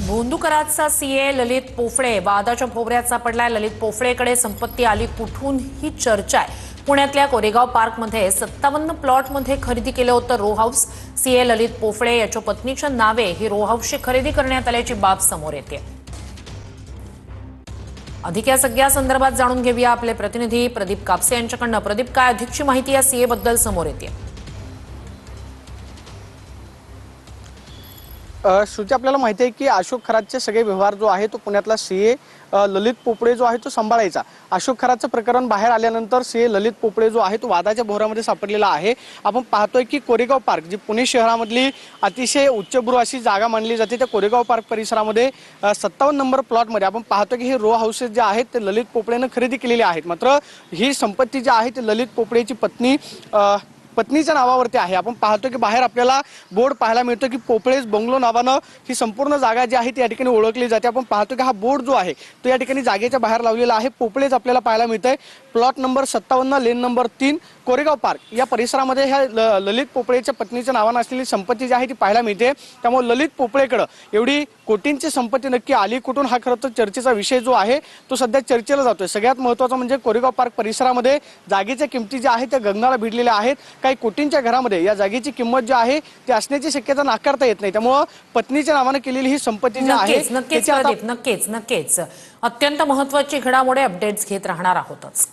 भोंदूकरांचा CA ललित पोफळे वादाच्या भोवऱ्यात सापडलाय। ललित पोफळेकडे संपत्ती आली कुठून ही चर्चा आहे। पुण्यातल्या कोरेगाव पार्कमध्ये 57 प्लॉटमध्ये खरेदी केलं होतं रो हाऊस। सीए ललित पोफळे याच्या पत्नीच्या नावे ही रो हाऊसची खरेदी करण्यात आल्याची बाब समोर येते। अधिक या सगळ्या संदर्भात जाणून घेऊया आपले प्रतिनिधी प्रदीप कापसे यांच्याकडून। प्रदीप, काय अधिकची माहिती या सीए बद्दल समोर येते? श्रुती, आपल्याला माहिती आहे की अशोक खरातचे सगळे व्यवहार जो आहे तो पुण्यातला सीए ललित पोफळे जो आहे तो सांभाळायचा। अशोक खरातचं प्रकरण बाहेर आल्यानंतर सीए ललित पोफळे जो आहे तो वादाच्या भोवऱ्यामध्ये सापडलेला आहे। आपण पाहतोय की कोरेगाव पार्क जी पुणे शहरामधली अतिशय उच्चभ्रू अशी जागा मानली जाते, त्या कोरेगाव पार्क परिसरामध्ये 57 नंबर प्लॉटमध्ये आपण पाहतो की हे रो हाऊसेस जे आहेत ते ललित पोफळेनं खरेदी केलेली आहेत। मात्र ही संपत्ती जी आहे ती ललित पोफळेची पत्नीच्या नावावरती आहे। आपण पाहतो की बाहेर आपल्याला बोर्ड पाहायला मिळतो की पोफळेज बंगलो नावानं ही संपूर्ण जागा जी आहे ती या ठिकाणी ओळखली जाते। आपण पाहतो की हा बोर्ड जो आहे तो या ठिकाणी जागेच्या बाहेर लावलेला आहे। पोफळेज आपल्याला पाहायला मिळतंय plot number 57 lane number 3 Koregaon park या परिसरामध्ये ह्या ललित पोफळेच्या पत्नीच्या नावानं असलेली संपत्ती जी आहे ती पाहायला मिळते। त्यामुळे ललित पोफळेकडे एवढी कोटींची संपत्ती नक्की आली कुठून हा खरं तर चर्चेचा विषय जो आहे तो सध्या चर्चेला जातोय। सगळ्यात महत्त्वाचं म्हणजे कोरेगाव पार्क परिसरामध्ये जागेच्या किमती ज्या आहेत त्या गगनाला भिडलेल्या आहेत। काही कोटींच्या घरामध्ये या जागेची किंमत जी आहे ती असण्याची शक्यता नाकारता येत नाही। त्यामुळे पत्नीच्या नावाने केलेली ही संपत्ती जी आहे नक्कीच अत्यंत महत्त्वाची घडामोडी अपडेट्स घेत राहणार आहोतच।